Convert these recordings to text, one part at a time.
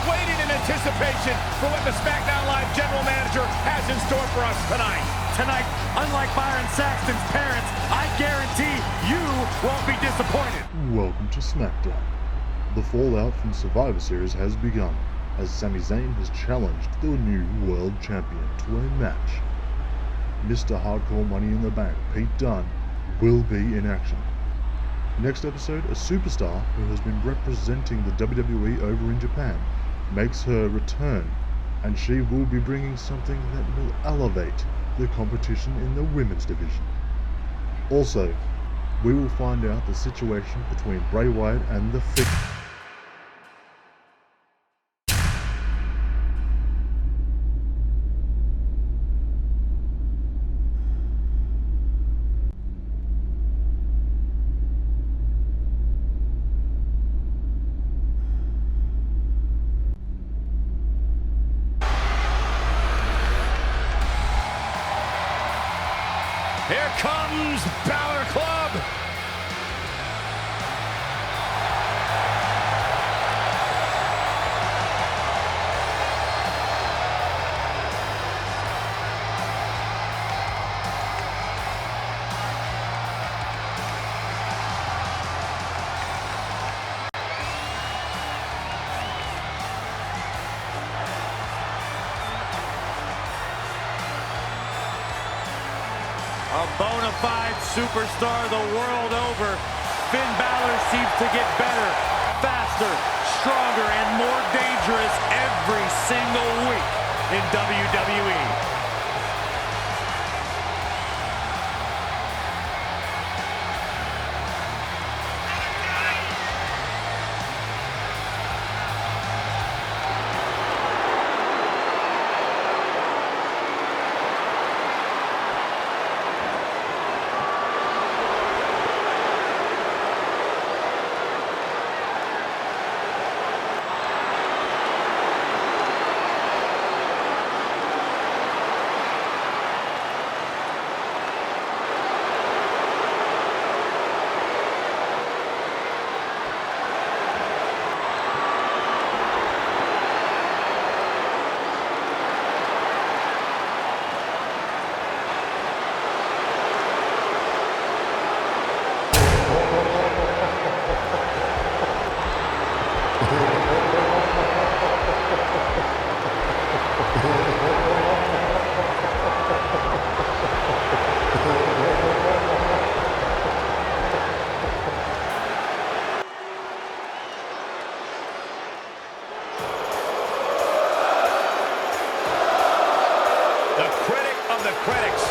waiting in anticipation for what the Smackdown Live general manager has in store for us tonight. Tonight, unlike Byron Saxton's parents, I guarantee you won't be disappointed. Welcome to Smackdown. The fallout from Survivor Series has begun, as Sami Zayn has challenged the new world champion to a match. Mr. Hardcore Money in the Bank, Pete Dunne, will be in action. Next episode, a superstar who has been representing the WWE over in Japan makes her return, and she will be bringing something that will elevate the competition in the women's division. Also, we will find out the situation between Bray Wyatt and the Fiend. Here comes Balor Club. A bona fide superstar the world over, Finn Balor seems to get better, faster, stronger, and more dangerous every single week in WWE. The critic of the critics.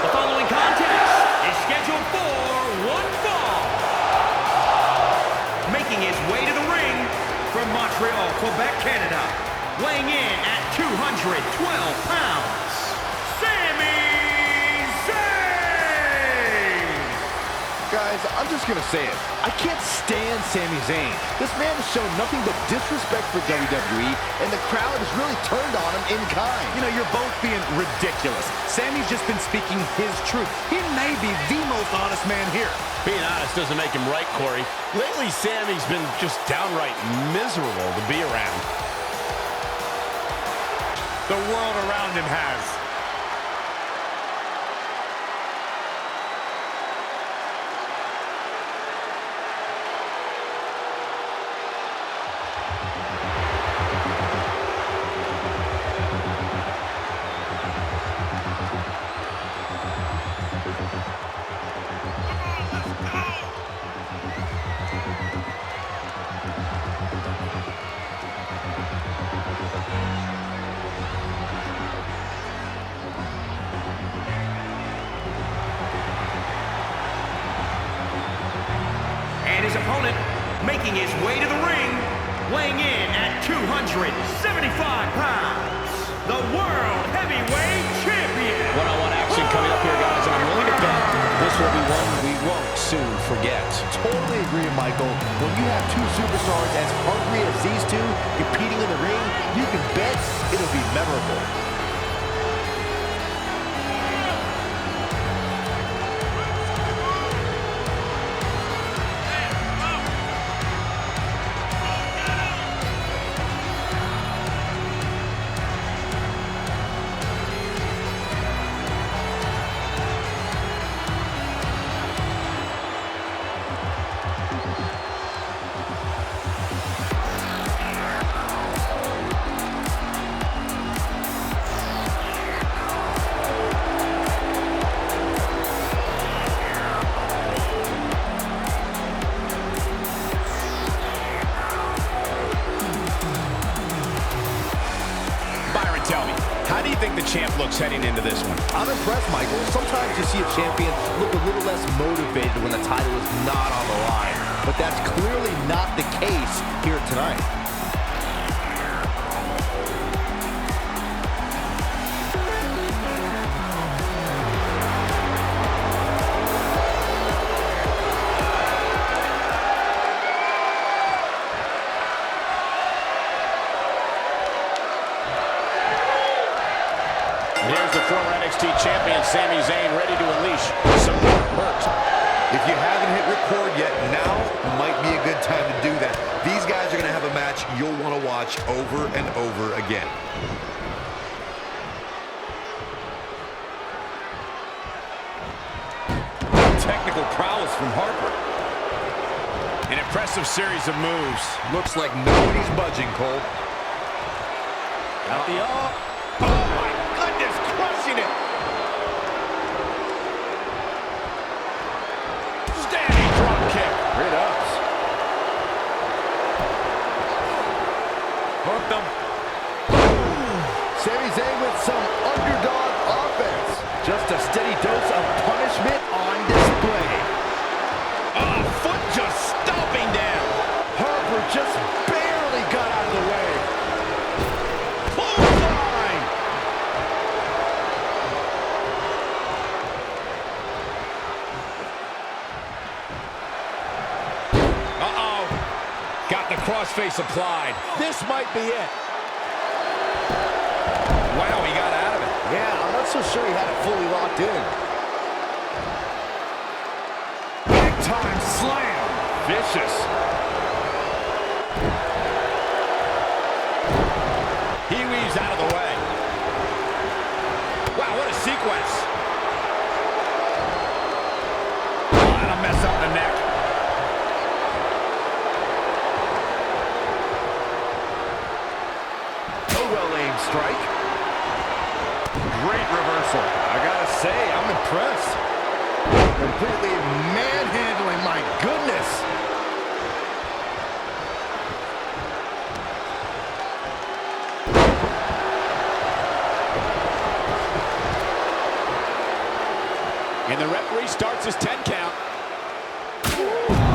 The following contest is scheduled for one fall. Making his way to the ring from Montreal, Quebec, Canada, weighing in at 212 pounds, Sami Zayn! Guys, I'm just gonna say it. I can't stand Sami Zayn. This man has shown nothing but disrespect for WWE, and the crowd has really turned on him in kind. You know, you're both being ridiculous. Sami's just been speaking his truth. He may be the most honest man here. Being honest doesn't make him right, Corey. Lately, Sami's been just downright miserable to be around. The world around him has. And his opponent making his way to the ring, weighing in at 275 pounds, the World Heavyweight Champion. One-on-one action coming up here, guys, and I'm willing to bet this will be one we won't soon forget. Totally agree, Michael. When you have two superstars as hungry as these two competing in the ring, you can bet it'll be memorable. the champ looks heading into this one? I'm impressed, Michael. Sometimes you see a champion look a little less motivated when the title is not on the line. But that's clearly not the case here tonight. Here's the former NXT champion, Sami Zayn, ready to unleash some more hurt. If you haven't hit record yet, now might be a good time to do that. These guys are going to have a match you'll want to watch over and over again. Technical prowess from Harper. An impressive series of moves. Looks like nobody's budging, Cole. Out the oh my goodness, crushing it. Standing drop kick. Great ups. Hooked him. Sami Zayn with some underdog offense. Just a steady dose of punishment on display. Oh, foot just stomping down. Harper just barely got out of the way. Clothesline. Uh-oh. Got the crossface applied. This might be it. Wow, he got out of it. Yeah, I'm not so sure he had it fully locked in. Big time slam. Vicious. He weaves out of the way. Wow, what a sequence. Oh, that'll mess up the neck. A well-aimed strike. Great reversal. I gotta say, I'm impressed. Completely manhandling, my goodness. And the referee starts his 10 count.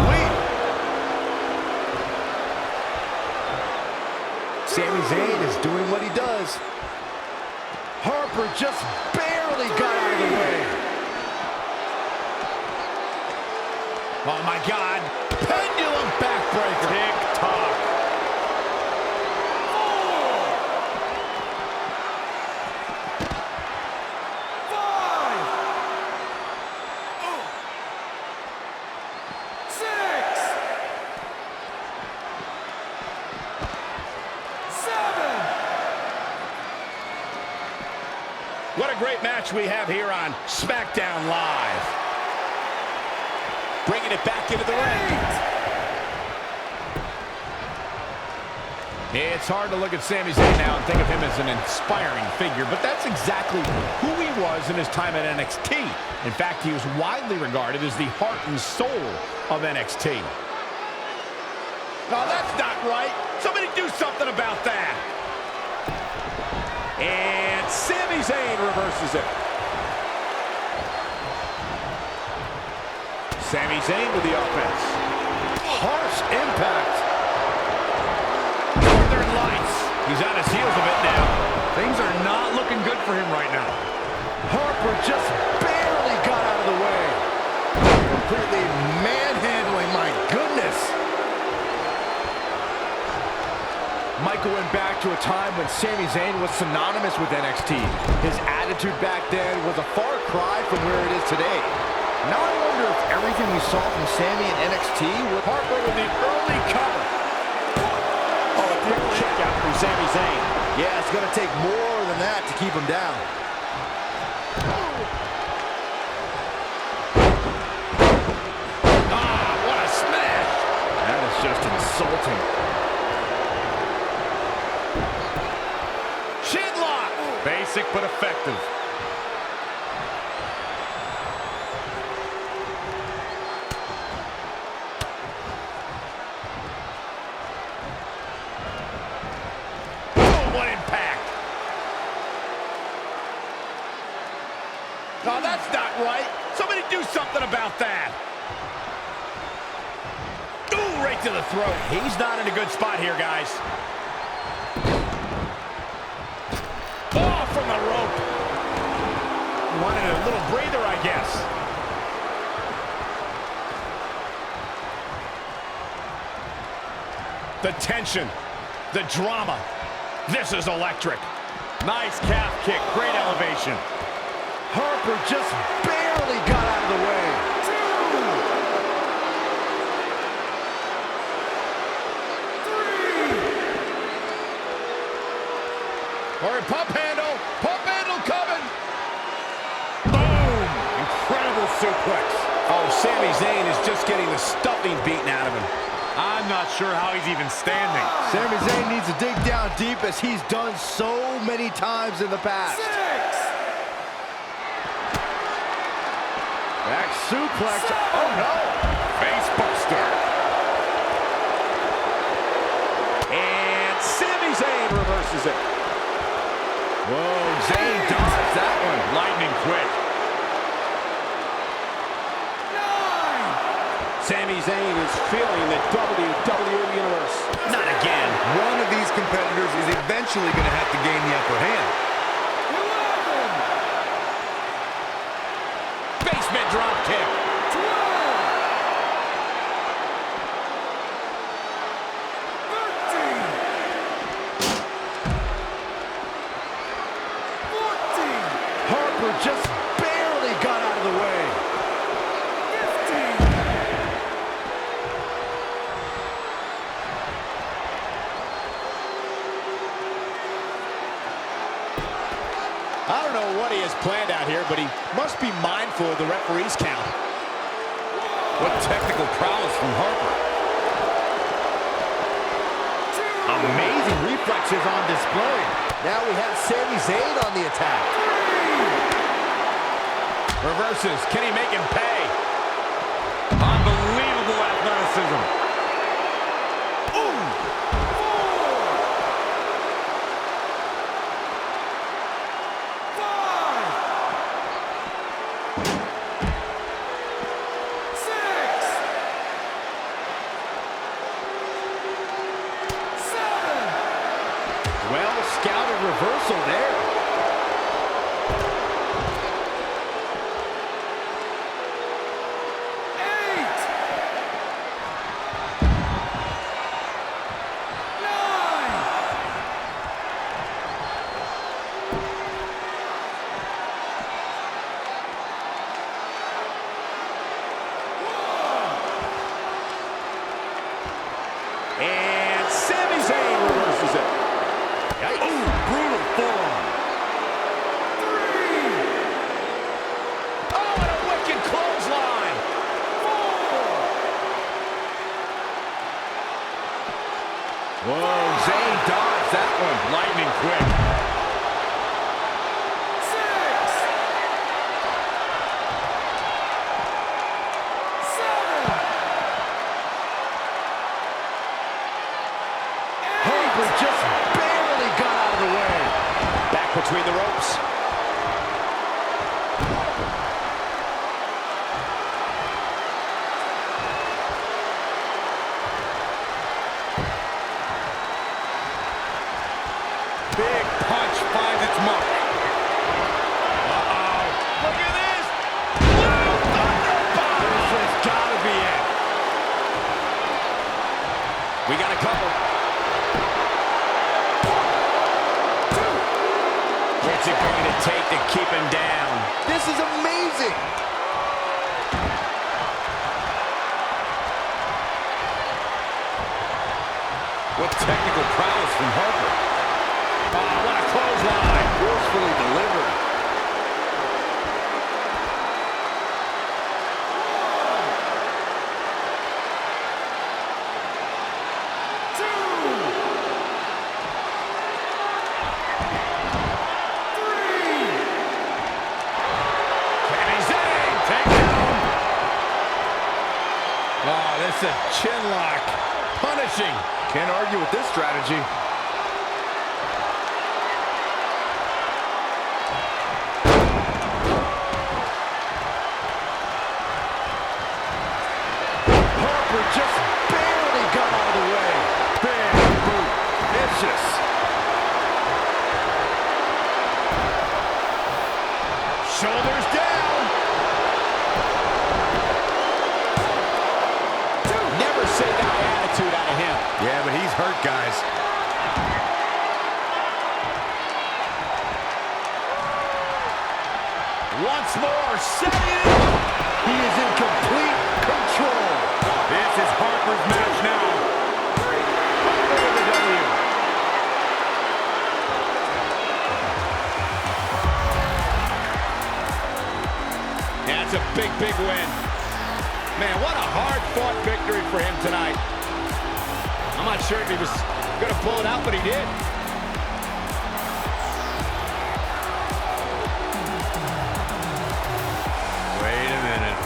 Wait. Sami Zayn is doing what he does. Harper just barely got out of the way. Oh my God. Pendulum backbreaker. Tick-tock. What a great match we have here on Smackdown Live. Bringing it back into the ring. It's hard to look at Sami Zayn now and think of him as an inspiring figure, but that's exactly who he was in his time at NXT. In fact, he was widely regarded as the heart and soul of NXT. No, that's not right. Somebody do something about that. And Sami Zayn reverses it. Sami Zayn with the offense. Harsh impact. Northern Lights. He's on his heels a bit now. Things are not looking good for him right now. Harper just barely got out of the way. Completely manhandling, my goodness. Michael went back to a time when Sami Zayn was synonymous with NXT. His attitude back then was a far cry from where it is today. Now I wonder if everything we saw from Sami in NXT was Harper with the early cover. Oh, a quick check out from Sami Zayn. Yeah, it's going to take more than that to keep him down. Ah, what a smash. That is just insulting. Shin lock. Basic but effective. Oh, what impact. Oh, that's not right. Somebody do something about that. Ooh, right to the throat. He's not in a good spot here, guys. Oh, from the rope. Wanted a little breather, I guess. The tension, the drama. This is electric. Nice calf kick, great elevation. Harper just barely got out of the way. All right, pump handle coming. Boom! Incredible suplex. Oh, Sami Zayn is just getting the stuffing beaten out of him. I'm not sure how he's even standing. Sami Zayn needs to dig down deep as he's done so many times in the past. Back suplex. Oh, no. Face buster. And Sami Zayn reverses it. Whoa, Zayn dodged that one. Lightning quick. Sami Zayn is feeling the WWE Universe. Not again. One of these competitors is eventually going to have to gain the upper hand. Basement drop kick. Harper just barely got out of the way. I don't know what he has planned out here, but he must be mindful of the referee's count. What technical prowess from Harper. Amazing reflexes on display. Now we have Sami Zayn on the attack. Reverses. Can he make him pay? Unbelievable athleticism. Well-scouted reversal there. And Sami Zayn reverses it. Ooh, brutal forearm. Oh, and a wicked clothesline. Whoa, Zayn dodged that one. Lightning quick. Harper just barely got out of the way. Back between the ropes. Big punch finds its mark. Uh-oh. Look at this. Blue Thunderbomb. This has got to be it. We got a couple. What's it going to take to keep him down? This is amazing. What technical prowess from Harper. Oh, what a clothesline. Forcefully delivered. Sami Zayn, takedown. Oh, this is a chin lock. Punishing. Can't argue with this strategy. shoulders down. Never say that attitude out of him. Yeah, but he's hurt, guys. Once more, setting it up. He is in complete control. This is Harper's match now. Harper with the W. Yeah, it's a big, big win. Man, what a hard-fought victory for him tonight. I'm not sure if he was going to pull it out, but he did. Wait a minute.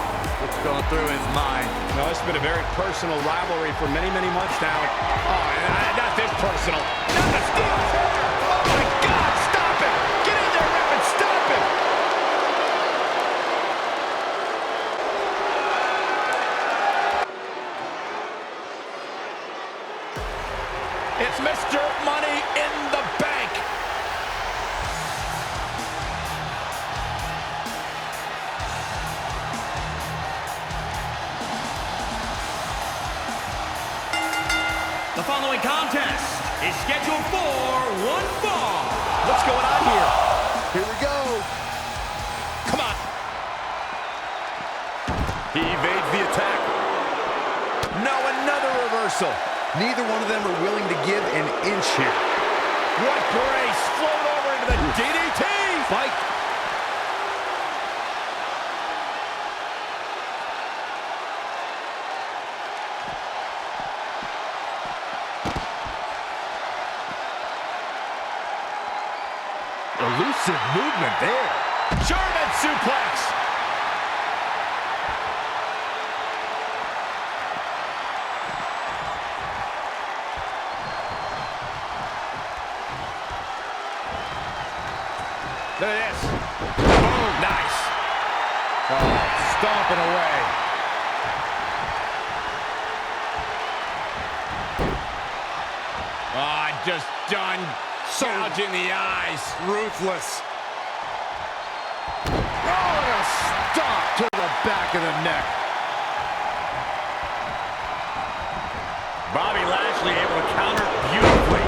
What's going through his mind? No, it's been a very personal rivalry for many, many months now. Oh, not this personal. Not the steel chair. Oh, my God, stop it. Get in there, ref, and stop him. It's Mr. Money in the Bank. The following contest is scheduled for one fall. What's going on here? Here we go. Come on. He evades the attack. No, another reversal. Neither one of them are willing to give an inch here. What brace. Float over into the DDT. Fight. Elusive movement there. German suplex. Look at this. Boom. Nice. Oh, stomping away. Oh, just done. Gouging the eyes. Ruthless. Oh, and a stomp to the back of the neck. Bobby Lashley able to counter beautifully.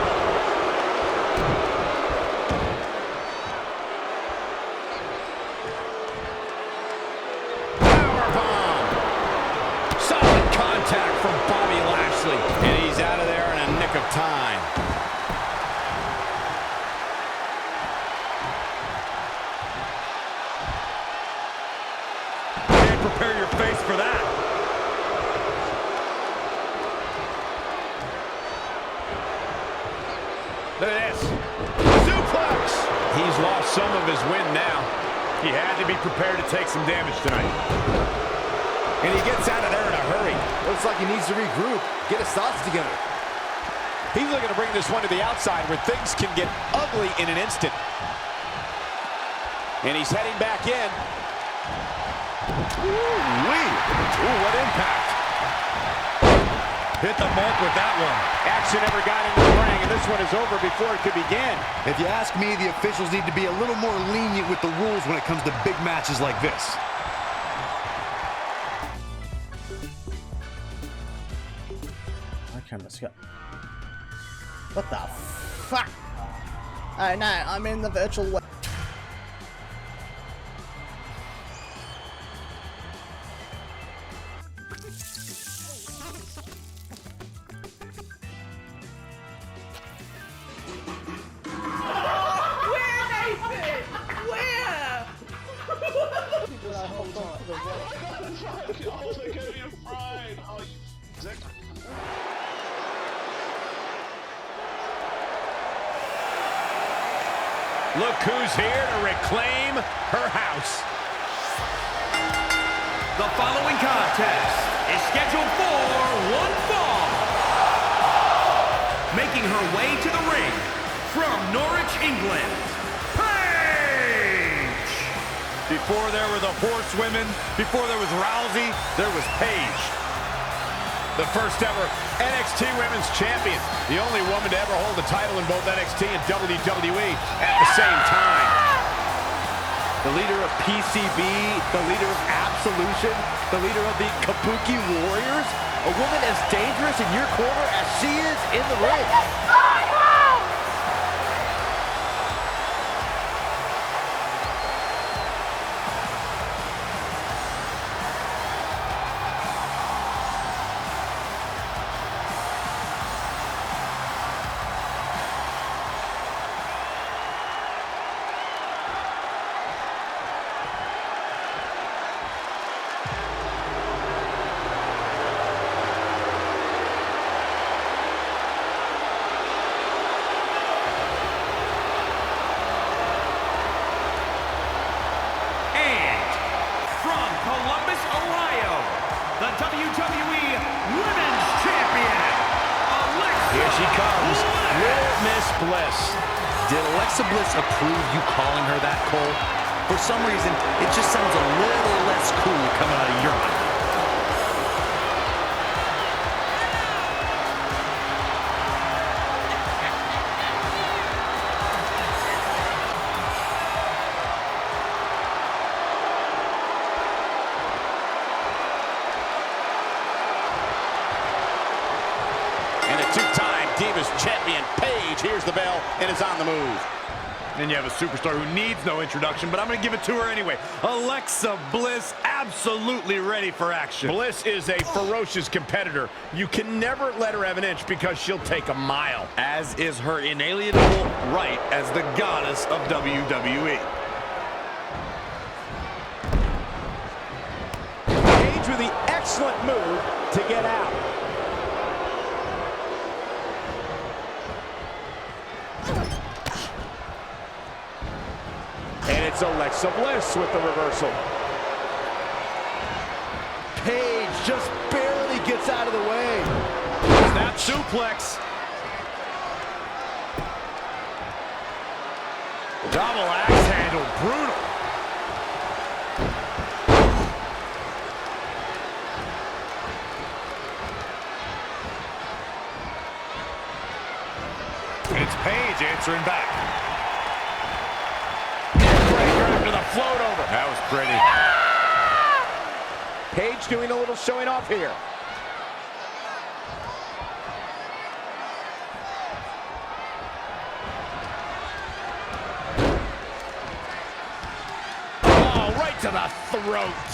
Powerbomb. Solid contact from Bobby Lashley. And he's out of there in a nick of time. Prepare your face for that. Look at this. Suplex. He's lost some of his wind now. He had to be prepared to take some damage tonight. And he gets out of there in a hurry. Looks like he needs to regroup, get his thoughts together. He's looking to bring this one to the outside where things can get ugly in an instant. And he's heading back in. Ooh-wee. Ooh, what impact. Hit the mark with that one. Action never got into the ring, and this one is over before it could begin. If you ask me, the officials need to be a little more lenient with the rules when it comes to big matches like this. Okay, let's go. What the fuck? Oh no, I'm in the virtual world. Look who's here to reclaim her house. The following contest is scheduled for one fall. Making her way to the ring from Norwich, England, Paige! Before there were the horsewomen, before there was Rousey, there was Paige. The first ever NXT Women's Champion. The only woman to ever hold the title in both NXT and WWE at the same time. The leader of PCB, the leader of Absolution, the leader of the Kabuki Warriors. A woman as dangerous in your corner as she is in the ring. The WWE Women's Champion, Alexa. Here she comes, Bliss. Little Miss Bliss. Did Alexa Bliss approve you calling her that, Cole? For some reason, it just sounds a little less cool coming out of your mouth. And a two-time Divas champion, Paige, hears the bell and is on the move. Then you have a superstar who needs no introduction, but I'm going to give it to her anyway. Alexa Bliss, absolutely ready for action. Bliss is a ferocious competitor. You can never let her have an inch because she'll take a mile. As is her inalienable right as the goddess of WWE. Paige with the excellent move to get out. And it's Alexa Bliss with the reversal. Paige just barely gets out of the way. Snap suplex. Double axe handle, brutal. It's Paige answering back. After the float over. That was pretty. Paige doing a little showing off here. Oh, right to the throat.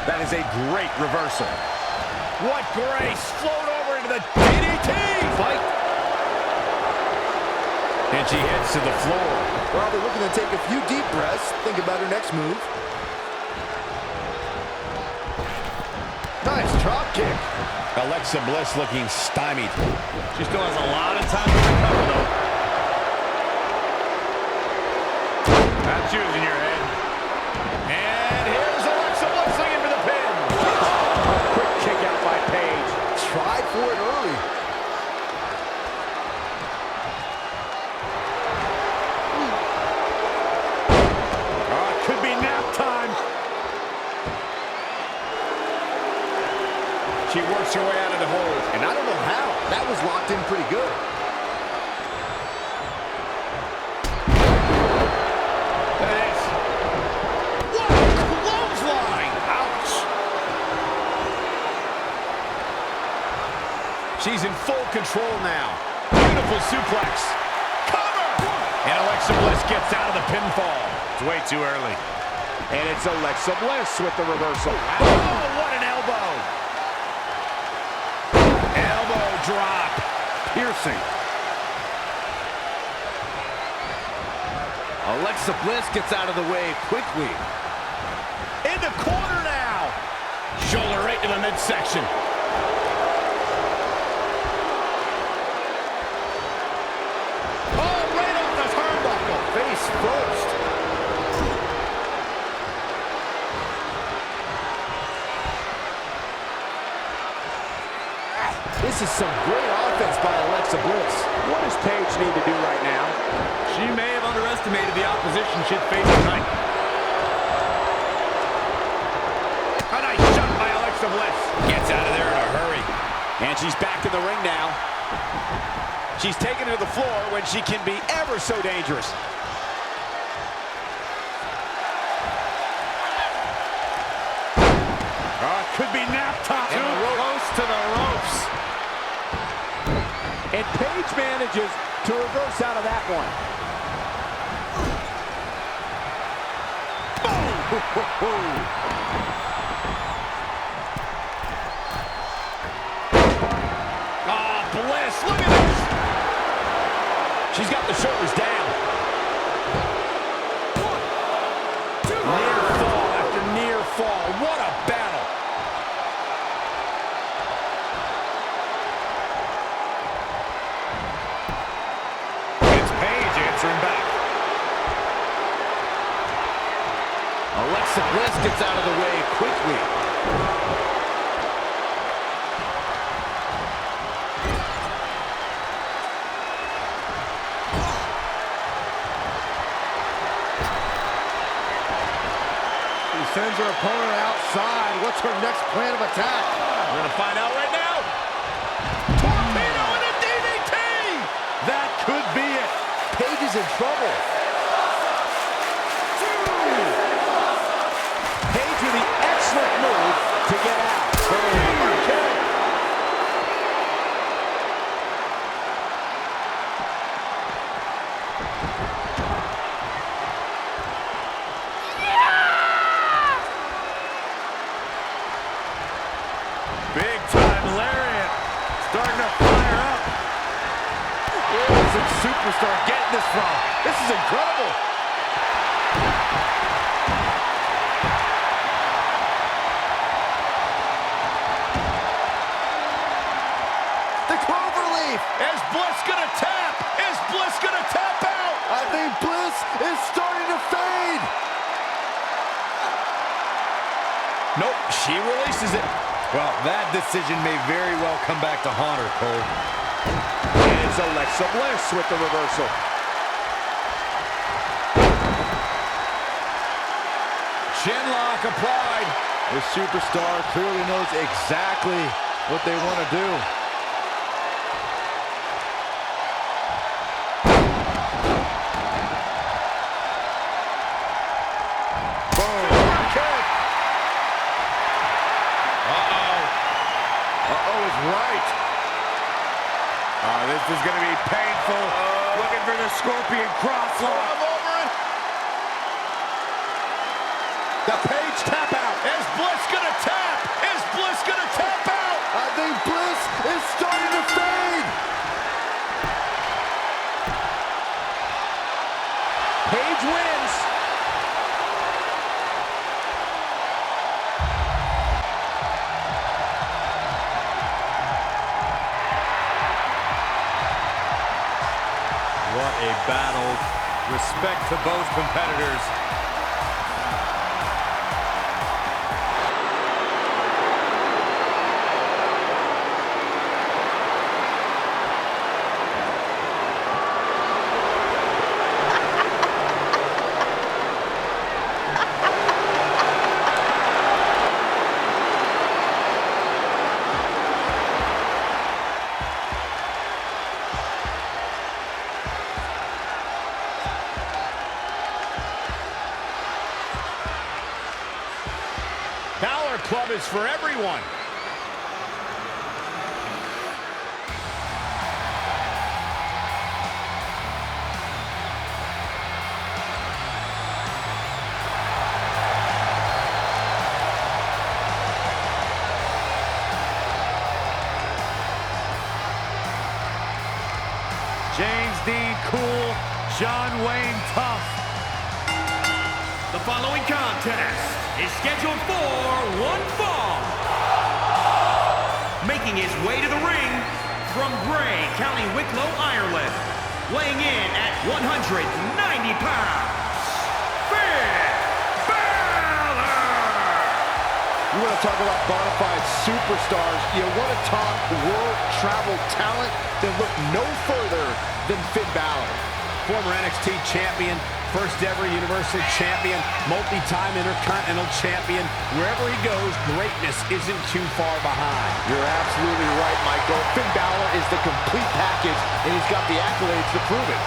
That is a great reversal. What grace. Float over into the DDT. Fight. And she heads to the floor. Probably looking to take a few deep breaths. Think about her next move. Nice drop kick. Alexa Bliss looking stymied. She still has a lot of time to recover, though. That's using your head. And here's Alexa Bliss looking for the pin. A quick kick out by Paige. Tried for it early. Could be nap time. She works her way out of the hold. And I don't know how. That was locked in pretty good. This. What a clothesline. Ouch. She's in full control now. Beautiful suplex. Cover. And Alexa Bliss gets out of the pinfall. It's way too early. And it's Alexa Bliss with the reversal. Oh, what an elbow. Elbow drop. Piercing. Alexa Bliss gets out of the way quickly. In the corner now. Shoulder right to the midsection. Oh, right off the turnbuckle. Face first. This is some great offense by Alexa Bliss. What does Paige need to do right now? She may have underestimated the opposition she'd face tonight. A nice shot by Alexa Bliss. Gets out of there in a hurry. And she's back in the ring now. She's taken to the floor when she can be ever so dangerous. Could be nap time. Too close to the ropes. And Paige manages to reverse out of that one. Oh, Bliss, look at this. She's got the shoulders down. 1, 2. Near fall after near fall. What a battle. It's Paige answering back. Alexa Bliss gets out of the way quickly. She sends her opponent outside. What's her next plan of attack? We're going to find out right now. Torpedo and a DDT! That could be it. Paige is in trouble. Paige with the excellent move to get out. Overkill. Big time lariat. Starting to fire up. Where's the superstar getting this from? This is incredible. The cloverleaf. Is Bliss gonna tap? Is Bliss gonna tap out? I think Bliss is starting to fade. Nope, she releases it. Well, that decision may very well come back to haunt her, Cole. And it's Alexa Bliss with the reversal. Chinlock applied. The superstar clearly knows exactly what they want to do. Right. This is going to be painful. Looking for the Scorpion crosslock. Over it. The Paige tap out. Is Bliss gonna tap? Is Bliss gonna tap out? I think Bliss is starting to fade. Paige wins. What a battle. Respect to both competitors. Club is for everyone. James Dean cool, John Wayne tough. The following contest is scheduled for one fall. Making his way to the ring from Bray, County Wicklow, Ireland, weighing in at 190 pounds, Finn Balor! You want to talk about bona fide superstars, you want to talk world travel talent, then look no further than Finn Balor. Former NXT champion, first ever Universal Champion, multi-time Intercontinental Champion. Wherever he goes, greatness isn't too far behind. You're absolutely right, Michael. Finn Balor is the complete package, and he's got the accolades to prove it.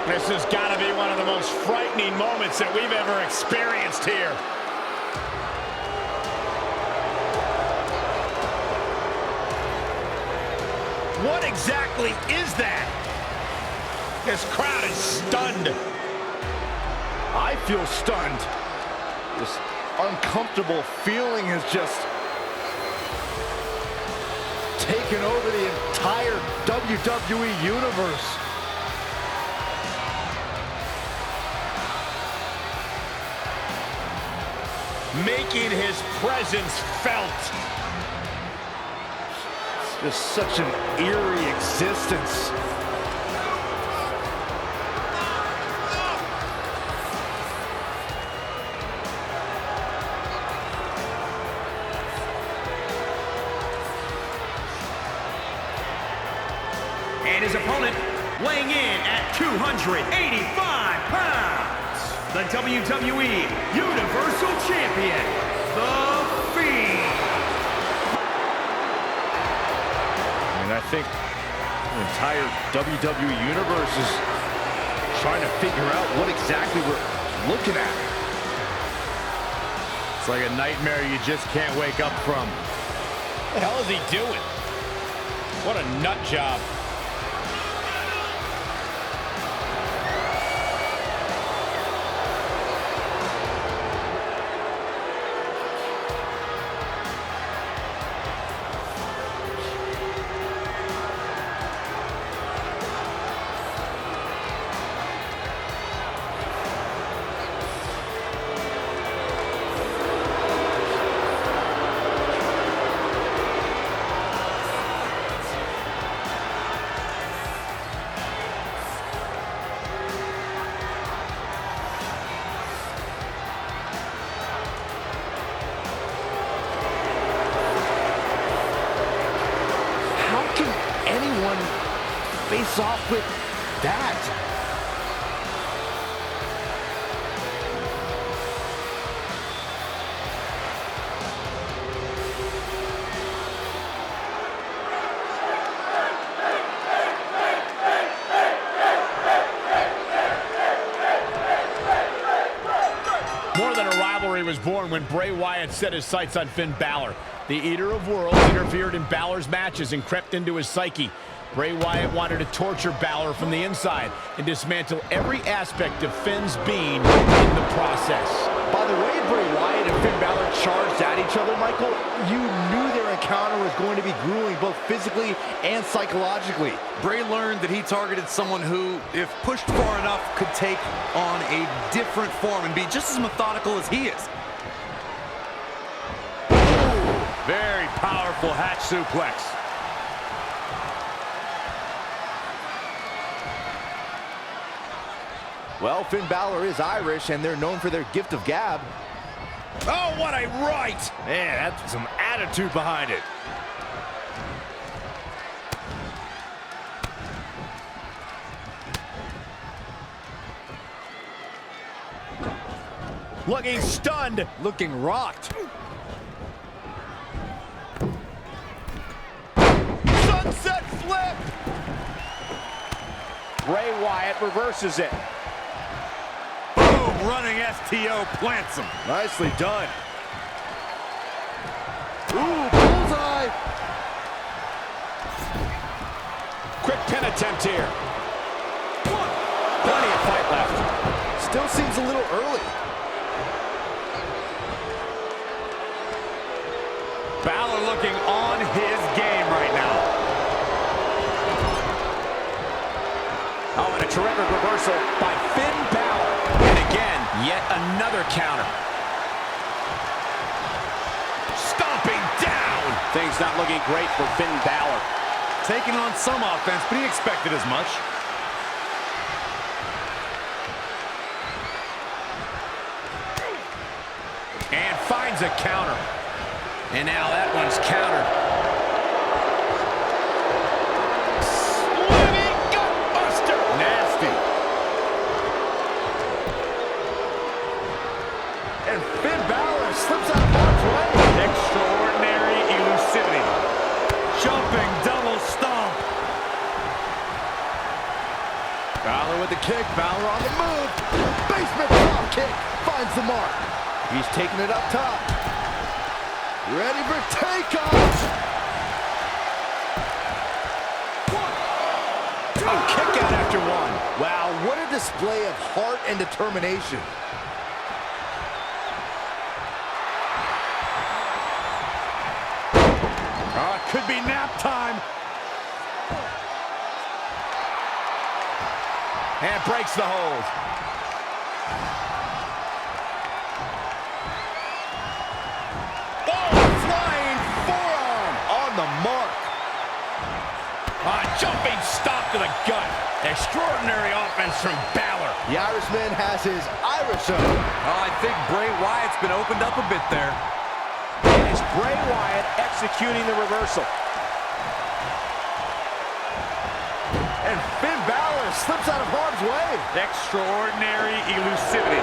This has got to be one of the most frightening moments that we've ever experienced here. What exactly is that? This crowd is stunned. I feel stunned. This uncomfortable feeling has just taken over the entire WWE universe. Making his presence felt. It's just such an eerie existence. And his opponent, weighing in at 285 pounds, the WWE Universal Champion, The Fiend. And I think the entire WWE universe is trying to figure out what exactly we're looking at. It's like a nightmare you just can't wake up from. What the hell is he doing? What a nut job. Face off with that. More than a rivalry was born when Bray Wyatt set his sights on Finn Balor. The Eater of Worlds interfered in Balor's matches and crept into his psyche. Bray Wyatt wanted to torture Balor from the inside and dismantle every aspect of Finn's being in the process. By the way Bray Wyatt and Finn Balor charged at each other, Michael, you knew their encounter was going to be grueling both physically and psychologically. Bray learned that he targeted someone who, if pushed far enough, could take on a different form and be just as methodical as he is. Very powerful hatch suplex. Well, Finn Balor is Irish, and they're known for their gift of gab. Oh, what a right! Man, that's some attitude behind it. Looking stunned. Looking rocked. Sunset flip! Bray Wyatt reverses it. Running STO plants him. Nicely done. Ooh, bullseye! Quick pin attempt here. Plenty of fight left. Still seems a little early. Balor looking on his game right now. Oh, and a terrific reversal by Finn Balor. And again, yet another counter. Stomping down. Things not looking great for Finn Balor. Taking on some offense, but he expected as much. And finds a counter. And now that one's countered. Swimming gutbuster. Nasty. And Finn Balor slips out of harm's way. Extraordinary elusivity. Jumping double stomp. Balor with the kick. Balor on the move. Basement drop kick. Finds the mark. He's taking it up top. Ready for takeoff. A kick out after one. Wow, what a display of heart and determination. Oh, it could be nap time. And breaks the hold. Jumping stomp to the gut. Extraordinary offense from Balor. The Irishman has his Irish on. Oh, I think Bray Wyatt's been opened up a bit there. And it's Bray Wyatt executing the reversal. And Finn Balor slips out of harm's way. Extraordinary elusivity.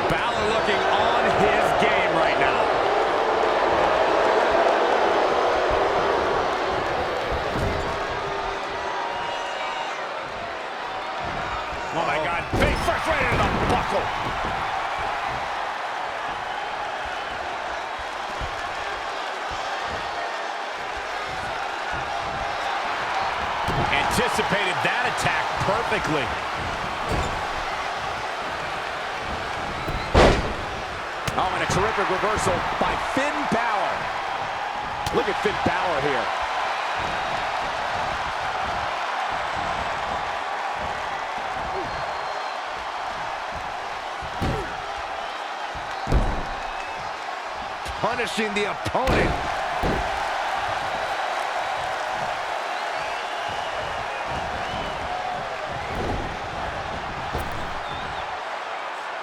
Balor looking on his game right now. Oh my God, big first right into the buckle. Anticipated that attack perfectly. Oh, and a terrific reversal by Finn Balor. Look at Finn Balor here. Punishing the opponent.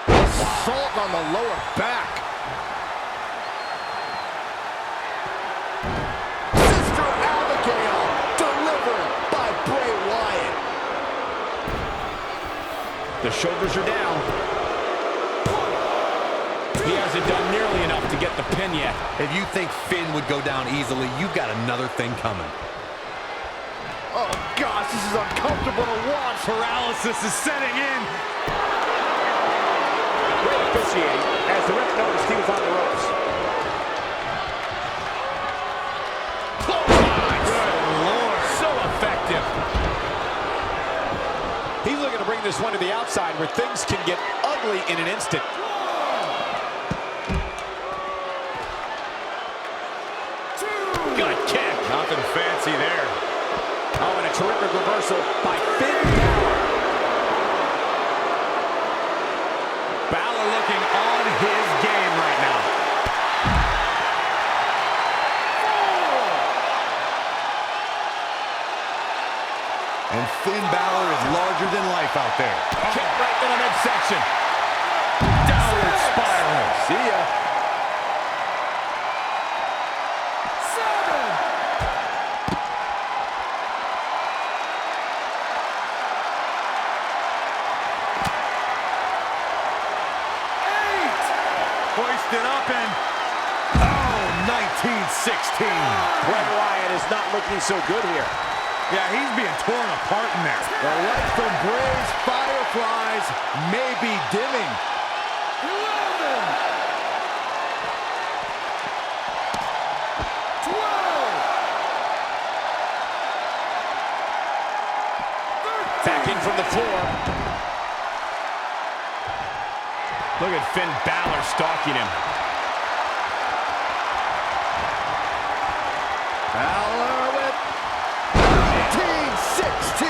Assault on the lower back. Sister Abigail delivered by Bray Wyatt. The shoulders are down. He hasn't done nearly enough to get the pin yet. If you think Finn would go down easily, you've got another thing coming. Oh, gosh, this is uncomfortable to watch. Paralysis is setting in. Great officiating as the ref noticed he was on the ropes. Clothesline! Good Lord, so effective. He's looking to bring this one to the outside where things can get ugly in an instant. Good kick. Nothing fancy there. Oh, and a terrific reversal by Finn Balor. Balor looking on his game right now. And Finn Balor is larger than life out there. Kick right in the midsection. Downward spiral. See ya. Hoisted up and... Oh, 1916. Bray Wyatt is not looking so good here. Yeah, he's being torn apart in there. The light from Bray's fireflies may be dimming. 11. 12. Backing from the floor. Look at Finn Balor stalking him. Balor with 19-16.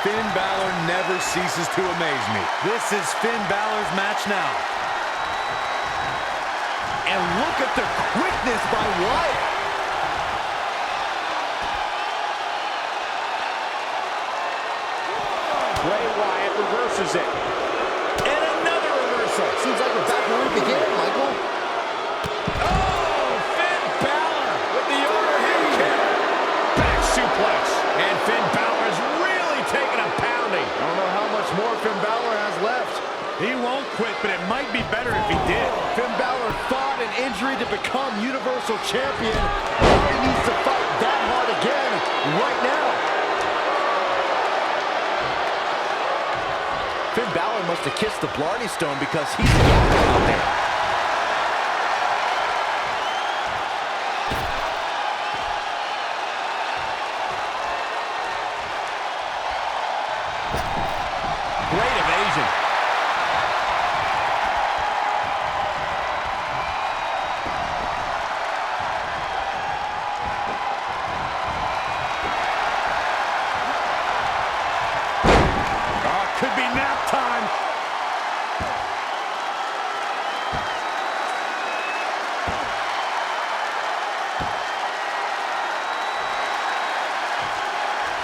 Finn Balor never ceases to amaze me. This is Finn Balor's match now. And look at the quickness by Wyatt. Bray Wyatt reverses it. And another reversal. Seems like we're back where we began, Michael. Oh, Finn Balor with the overhead kick. Back suplex. And Finn Balor's really taking a pounding. I don't know how much more Finn Balor has left. He won't quit, but it might be better if he did. Finn Balor fought an injury to become Universal Champion. Now he needs to fight that hard again right now. Finn Balor must have kissed the Blarney Stone because he's yapping out there. Great evasion. Could be nap time.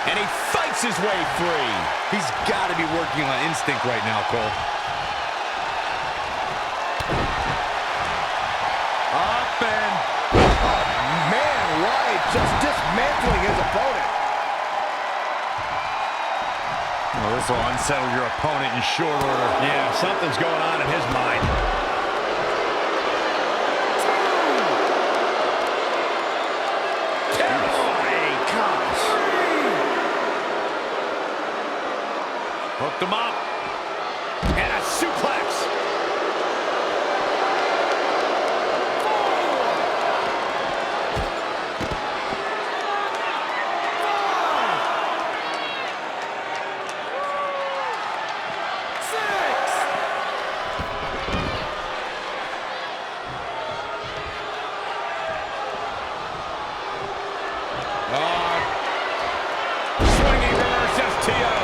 And he fights his way free. He's got to be working on instinct right now, Cole. Up and... Oh, man, Wyatt just dismantling his opponent. Well, this will unsettle your opponent in short order. Yeah, something's going on in his mind. Hooked him up. And a suplex. Swinging reverse STO.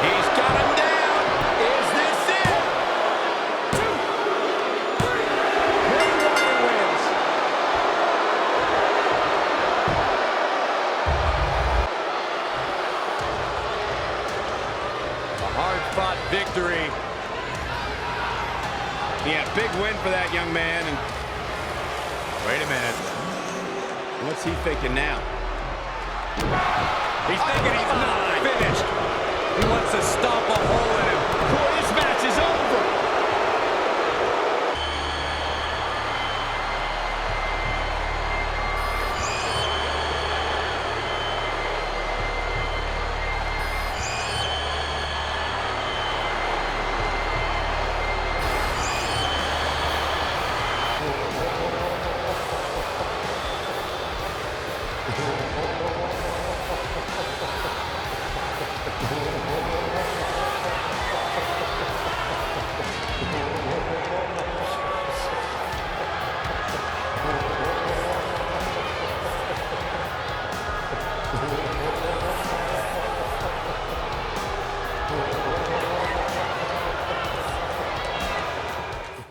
He's got him down. Is this it? 2, 3. Bray Wyatt wins. A hard-fought victory. Yeah, big win for that young man. And wait a minute. What's he thinking now? He's thinking he's not finished. He wants to stomp off